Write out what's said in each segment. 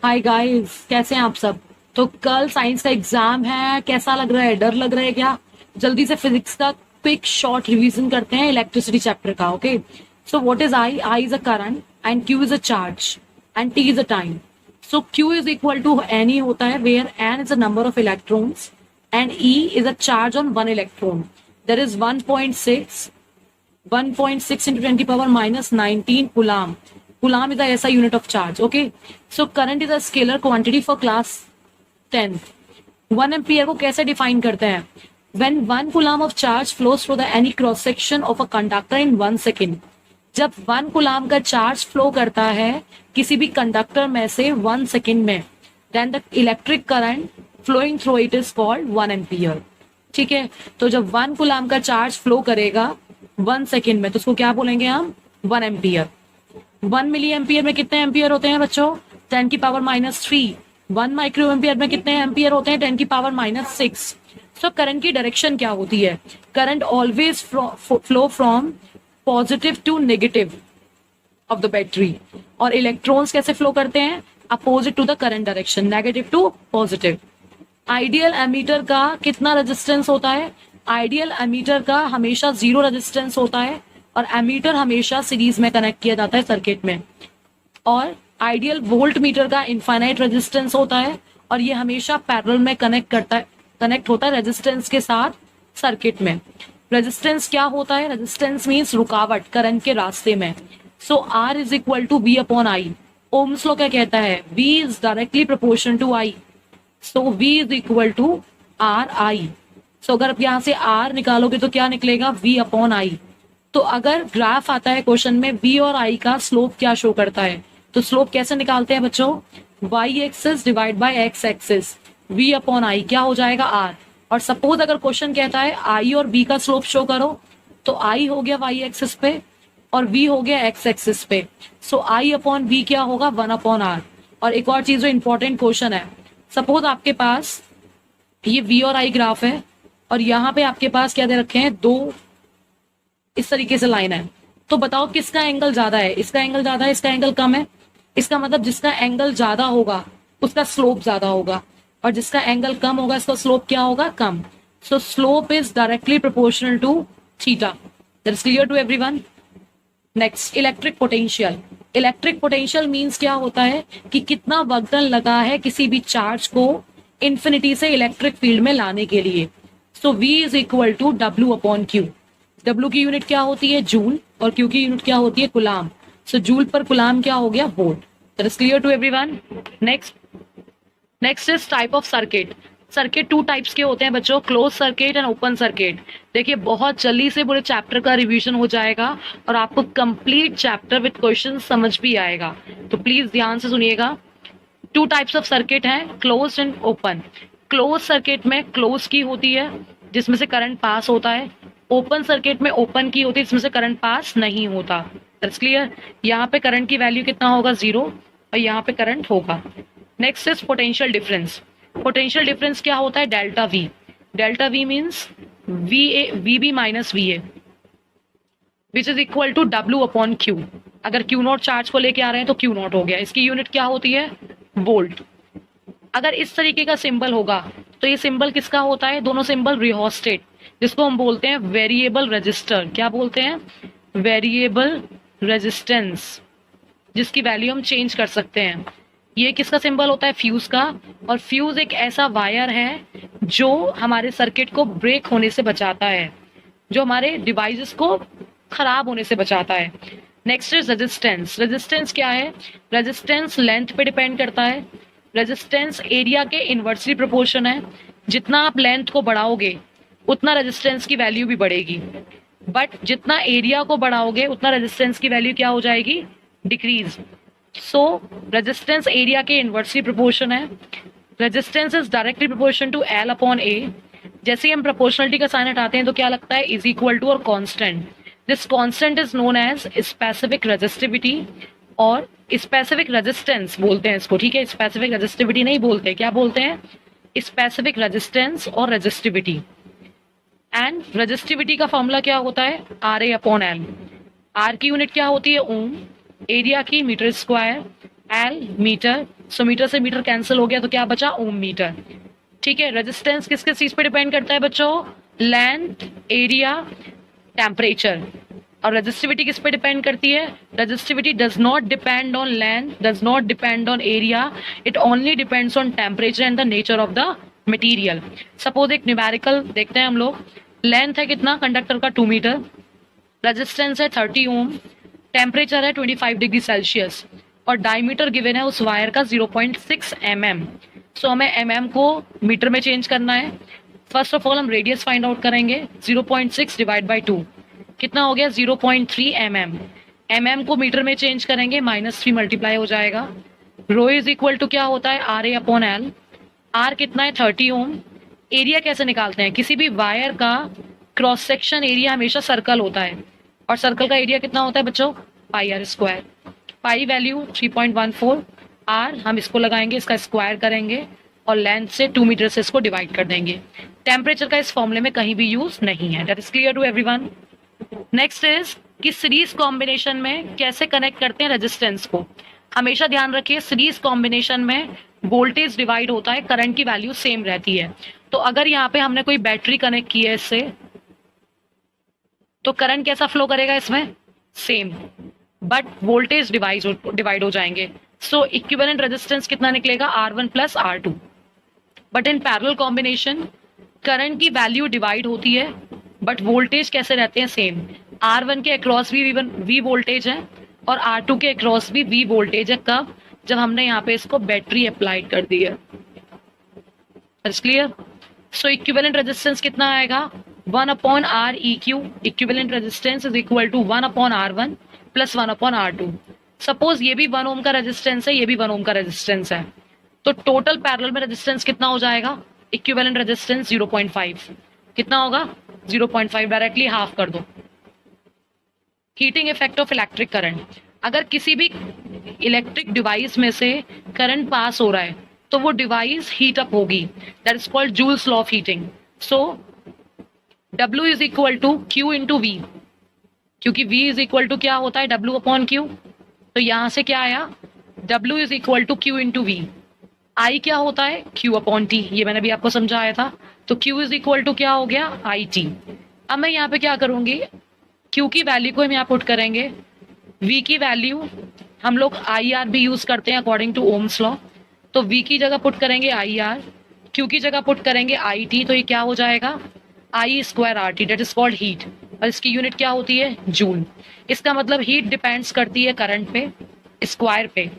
Hi guys, कैसे हैं आप सब। तो कल साइंस का एग्जाम है, कैसा लग रहा है? डर लग रहा है क्या? जल्दी से फिजिक्स का क्विक शॉर्ट रिवीजन करते हैं इलेक्ट्रिसिटी चैप्टर का। Okay, so what is I? I is a current and Q is a charge and T is a time. So Q is equal to N E होता है, where N is a number of electrons and E is a charge on one electron. There is 1.6 into 10 की power minus 19 coulomb. Coulomb is the SI unit of charge. Okay. So current is a scalar quantity for class 10th. 1 ampere को कैसे define करते हैं? When 1 coulomb of charge flows through the any cross section of a conductor in 1 second. जब 1 coulomb का charge flow करता है किसी भी कंडक्टर में से 1 सेकेंड में, then the electric current flowing through it is called 1 ampere. ठीक है, तो जब 1 coulomb का चार्ज फ्लो करेगा 1 सेकेंड में तो उसको क्या बोलेंगे हम? 1 एम्पियर. 1 मिली एम्पियर में कितने एम्पियर होते हैं बच्चों? 10 की पावर माइनस 3. 1 माइक्रो एम्पियर में कितने एम्पियर होते हैं? 10 की पावर माइनस 6. सो करंट की डायरेक्शन क्या होती है? Current always flow from positive to negative of the battery. और इलेक्ट्रॉन्स कैसे फ्लो करते हैं? Opposite to the current direction, negative to positive. Ideal ammeter का कितना रेजिस्टेंस होता है? आइडियल एमीटर का हमेशा 0 रेजिस्टेंस होता है और एमीटर हमेशा सीरीज में कनेक्ट किया जाता है सर्किट में. और आइडियल वोल्ट मीटर का इनफाइनाइट रेजिस्टेंस होता है और ये हमेशा पैरेलल में कनेक्ट होता है रेजिस्टेंस के साथ सर्किट में. रेजिस्टेंस क्या होता है? रेजिस्टेंस मीन्स रुकावट करंट के रास्ते में. So R is equal to V upon I. Ohm's law क्या कहता है? V is directly proportion to I. So V is equal to R I. So अगर आप यहां से R निकालोगे तो क्या निकलेगा? V upon I. तो अगर ग्राफ आता है क्वेश्चन में V और I का स्लोप क्या शो करता है, तो स्लोप कैसे निकालते हैं बच्चों? Y axis divide by X axis. V upon I क्या हो जाएगा? R. और सपोज अगर क्वेश्चन कहता है I और V का स्लोप शो करो, तो I हो गया Y एक्सिस पे और V हो गया X एक्सिस पे. सो I अपॉन V क्या होगा? 1 अपॉन R. और एक और चीज जो इंपॉर्टेंट क्वेश्चन है, सपोज आपके पास ये V और I ग्राफ है और यहाँ पे आपके पास क्या दे रखे हैं? 2 इस तरीके से लाइन है. तो बताओ किसका एंगल ज्यादा है? इसका एंगल ज्यादा है, इसका एंगल कम है. इसका मतलब जिसका एंगल ज्यादा होगा उसका स्लोप ज्यादा होगा और जिसका एंगल कम होगा इसका स्लोप क्या होगा? कम. So slope is directly proportional to theta. That is clear to everyone. Next, electric potential. Electric potential means क्या होता है कि कितना वर्क डन लगा है किसी भी चार्ज को इंफिनिटी से इलेक्ट्रिक फील्ड में लाने के लिए. So V is equal to W upon Q. W की यूनिट क्या होती है? जूल. और Q की यूनिट क्या होती है? कुलाम. सो जूल पर कुलाम क्या हो गया? Volt. That is clear to everyone. Next is type of circuit. Circuit 2 types के होते हैं बच्चों, close circuit and open circuit. देखिए बहुत जल्दी से पूरे चैप्टर का रिवीजन हो जाएगा और आपको कंप्लीट चैप्टर विद क्वेश्चन समझ भी आएगा, तो प्लीज ध्यान से सुनिएगा. 2 टाइप्स ऑफ सर्किट हैं, close and open. Close circuit में क्लोज की होती है जिसमें से करंट पास होता है. ओपन सर्किट में ओपन की होती है जिसमें से करंट पास नहीं होता. That's clear. यहाँ पे करंट की वैल्यू कितना होगा? 0. और यहाँ पे करंट होगा. Next is potential difference. Potential difference क्या होता है? Delta V. Delta V means V B minus V A which is equal to W upon Q. अगर क्यू नॉट चार्ज को लेके आ रहे हैं तो क्यू नॉट हो गया. इसकी यूनिट क्या होती है? वोल्ट. अगर इस तरीके का सिंबल होगा तो ये सिंबल किसका होता है? दोनों सिंबल रिहोस्टेट, जिसको हम बोलते हैं वेरिएबल रजिस्टर. क्या बोलते हैं? वेरिएबल रेजिस्टेंस, जिसकी वैल्यू हम चेंज कर सकते हैं. ये किसका सिंबल होता है? फ्यूज का. और फ्यूज एक ऐसा वायर है जो हमारे सर्किट को ब्रेक होने से बचाता है, जो हमारे डिवाइसेस को खराब होने से बचाता है. Next is resistance. रेजिस्टेंस क्या है? रेजिस्टेंस लेंथ पे डिपेंड करता है. रेजिस्टेंस एरिया के इनवर्सली प्रोपोर्शन है. जितना आप लेंथ को बढ़ाओगे उतना रेजिस्टेंस की वैल्यू भी बढ़ेगी, बट जितना एरिया को बढ़ाओगे उतना रेजिस्टेंस की वैल्यू क्या हो जाएगी? डिक्रीज. सो रेजिस्टेंस एरिया के इनवर्सली प्रोपोर्शन है. Resistance is directly proportion to L upon A. जैसे ही हम प्रोपोर्शनलिटी का साइन हटाते हैं तो क्या लगता है? इज इक्वल टू और constant. This constant is known as specific resistivity और स्पेसिफिक रेजिस्टेंस बोलते हैं इसको. ठीक है, स्पेसिफिक रेजिस्टिविटी नहीं बोलते. क्या बोलते हैं? स्पेसिफिक रेजिस्टेंस और रेजिस्टिविटी. एंड रेजिस्टिविटी का फॉर्मूला क्या होता है? RA upon L. आर की यूनिट क्या होती है? ओम. एरिया की मीटर स्क्वायर. एल मीटर, सो मीटर से मीटर कैंसिल हो गया तो क्या बचा, ओम मीटर। ठीक है, रेजिस्टेंस किस किस चीज पे डिपेंड करता है बच्चों, लेंथ, एरिया, टेम्परेचर। और रेजिस्टिविटी किस पे डिपेंड करती है, resistivity does not depend on length, does not depend on area, it only depends on temperature and the nature of the material. Suppose एक न्यूमेरिकल देखते हैं हम लोग, लेंथ है कितना कंडक्टर का 2 मीटर, रेजिस्टेंस है 30 ओम, टेम्परेचर है 25 डिग्री सेल्सियस और डायमीटर गिवन है उस वायर का 0.6 mm। सो हमें mm को मीटर में चेंज करना है। फर्स्ट ऑफ ऑल हम रेडियस फाइंड आउट करेंगे, 0.6 डिवाइड बाई 2 कितना हो गया, 0.3 mm। mm को मीटर में चेंज करेंगे, -3 मल्टीप्लाई हो जाएगा। रो इज इक्वल टू क्या होता है, RA अपॉन L। R कितना है, 30 ओम। एरिया कैसे निकालते हैं, किसी भी वायर का क्रॉस सेक्शन एरिया हमेशा सर्कल होता है और सर्कल का एरिया कितना होता है बच्चों, pi R square. Pi value 3.14, R हम इसको लगाएंगे, इसका स्क्वायर करेंगे और लेंथ से 2 मीटर से इसको डिवाइड कर देंगे। टेम्परेचर का इस फॉर्मूले में कहीं भी यूज नहीं है। That is clear to everyone. Next is कि सीरीज कॉम्बिनेशन में कैसे कनेक्ट करते हैं रेजिस्टेंस को। हमेशा ध्यान रखिए सीरीज कॉम्बिनेशन में वोल्टेज डिवाइड होता है, करंट की वैल्यू सेम रहती है। तो अगर यहाँ पे हमने कोई बैटरी कनेक्ट की है इससे, तो करंट कैसा फ्लो करेगा इसमें, सेम, बट वोल्टेज डिवाइड हो जाएंगे। सो इक्विवेलेंट रेजिस्टेंस कितना निकलेगा, R1 plus R2। But in parallel combination current की वैल्यू डिवाइड होती है बट वोल्टेज कैसे रहते हैं, सेम। R1 के अक्रॉस भी V वोल्टेज है और R2 के अक्रॉस भी V वोल्टेज है। कब, जब हमने यहाँ पे इसको बैटरी अप्लाइड कर दी है। क्लियर। सो इक्विवेलेंट रेजिस्टेंस कितना आएगा, 1 upon R E Q. Equivalent resistance is equal to 1 upon R1 plus 1 upon R2। Suppose ये भी 1 ओम का रेजिस्टेंस है, ये भी 1 ओम का रेजिस्टेंस है, तो टोटल पैरेलल में रेजिस्टेंस कितना हो जाएगा, इक्विवेलेंट रेजिस्टेंस 0.5 कितना होगा, 0.5 डायरेक्टली हाफ कर दो। Heating effect of electric current, अगर किसी भी इलेक्ट्रिक डिवाइस में से करंट पास हो रहा है तो वो डिवाइस हीट अप होगी, that is called Joule's law of heating. So W is equal to Q into V, क्योंकि V इज इक्वल टू क्या होता है, W अपॉन Q। तो यहां से क्या आया, W is equal to Q into V। I क्या होता है, Q अपॉन T, ये मैंने भी आपको समझाया था। तो Q इज इक्वल टू क्या हो गया, IT। अब मैं यहाँ पे क्या करूंगी, Q की वैल्यू को हम यहाँ पुट करेंगे, V की वैल्यू हम लोग IR भी यूज करते हैं अकॉर्डिंग टू ओम्स लॉ। तो V की जगह पुट करेंगे IR, Q की जगह पुट करेंगे IT, तो ये क्या हो जाएगा, I square RT, that is called heat. और इसकी यूनिट क्या होती है, जूल। इसका मतलब हीट डिपेंड्स करती है करंट पे, स्क्वायर पे,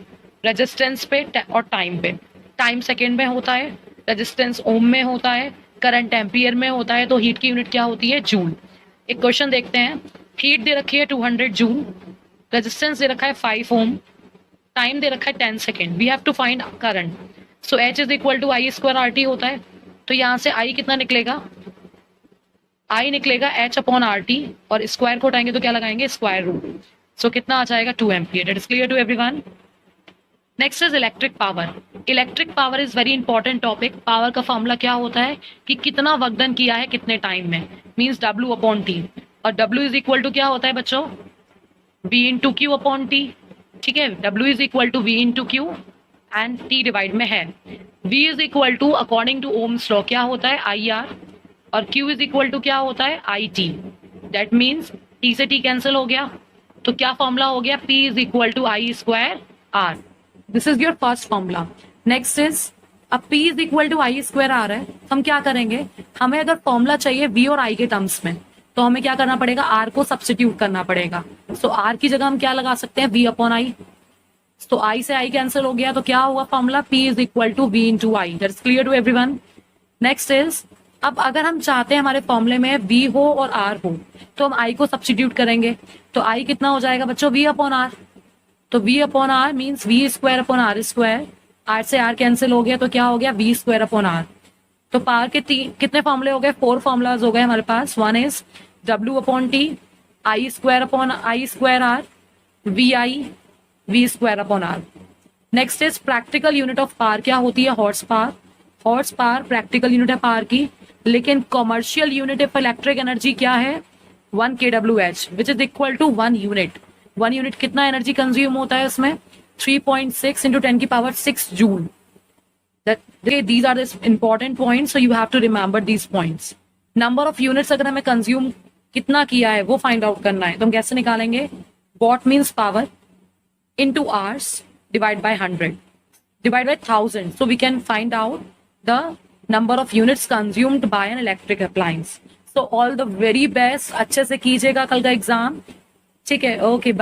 रेजिस्टेंस पे और टाइम पे। टाइम सेकेंड में होता है, रेजिस्टेंस ओम में होता है, करंट एम्पियर में होता है, तो हीट की यूनिट क्या होती है, जूल। एक क्वेश्चन देखते हैं, हीट दे रखी है 200 जूल, रेजिस्टेंस दे रखा है 5 ओम, टाइम दे रखा है 10 second, we have to find current. So H is equal to I square RT होता है। तो यहाँ से I कितना निकलेगा, I निकलेगा H अपॉन RT और स्क्वायर को उठाएंगे तो क्या लगाएंगे, स्क्वायर रूट। सो कितना आ जाएगा, 2 ampere. That is clear to everyone. Next is electric power. Electric power is very important topic. Power का फॉर्मूला क्या होता है कि कितना वर्क डन किया है कितने टाइम में, मीन्स W अपॉन T। और W इज इक्वल टू क्या होता है बच्चों, V into Q upon T। ठीक है, W is equal to V into Q and T divide में है। V is equal to according to Ohm's law क्या होता है, IR, और Q इज इक्वल टू क्या होता है, IT। दैट मीन्स T से T कैंसिल हो गया, तो क्या फॉर्मूला हो गया, P is equal to I square R। This is your first formula. Next is, अब P is equal to I square R है, हम क्या करेंगे, हमें अगर फॉर्मूला चाहिए V और I के टर्म्स में, तो हमें क्या करना पड़ेगा, R को सब्स्टिट्यूट करना पड़ेगा। सो R की जगह हम क्या लगा सकते हैं, V अपॉन I। तो I से I कैंसिल हो गया, तो क्या हुआ formula, P is equal to V into I। That is clear to everyone. Next is, अब अगर हम चाहते हैं हमारे फॉर्मूले में V हो और R हो, तो हम I को सब्स्टिट्यूट करेंगे। तो I कितना हो जाएगा बच्चों, V अपॉन R। तो V upon R means V square upon R square. R से R कैंसिल हो गया, तो क्या हो गया, V स्क्वायर अपॉन R। तो पावर के कितने फॉर्मूले हो गए, 4 फॉर्मूलाज हो गए हमारे पास। One is W upon T, I square upon I square R, VI, V square upon R। Next is practical unit of power क्या होती है, horse power. Horse power practical unit है पावर की, लेकिन commercial unit of electric energy क्या है, 1 kWh, which is equal to 1 unit. 1 unit कितना energy consume होता है इसमें, 3.6 into 10 की power 6 joule. That okay, these are the important points, so you have to remember these points. Number of units अगर हमें consume कितना किया है वो find out करना है, तो हम कैसे निकालेंगे? Watt means power into hours divide by 100 divide by 1000, so we can find out the number of units consumed by an electric appliance. So all the very best, अच्छे से कीजिएगा कल का एग्जाम, ठीक है? ओके।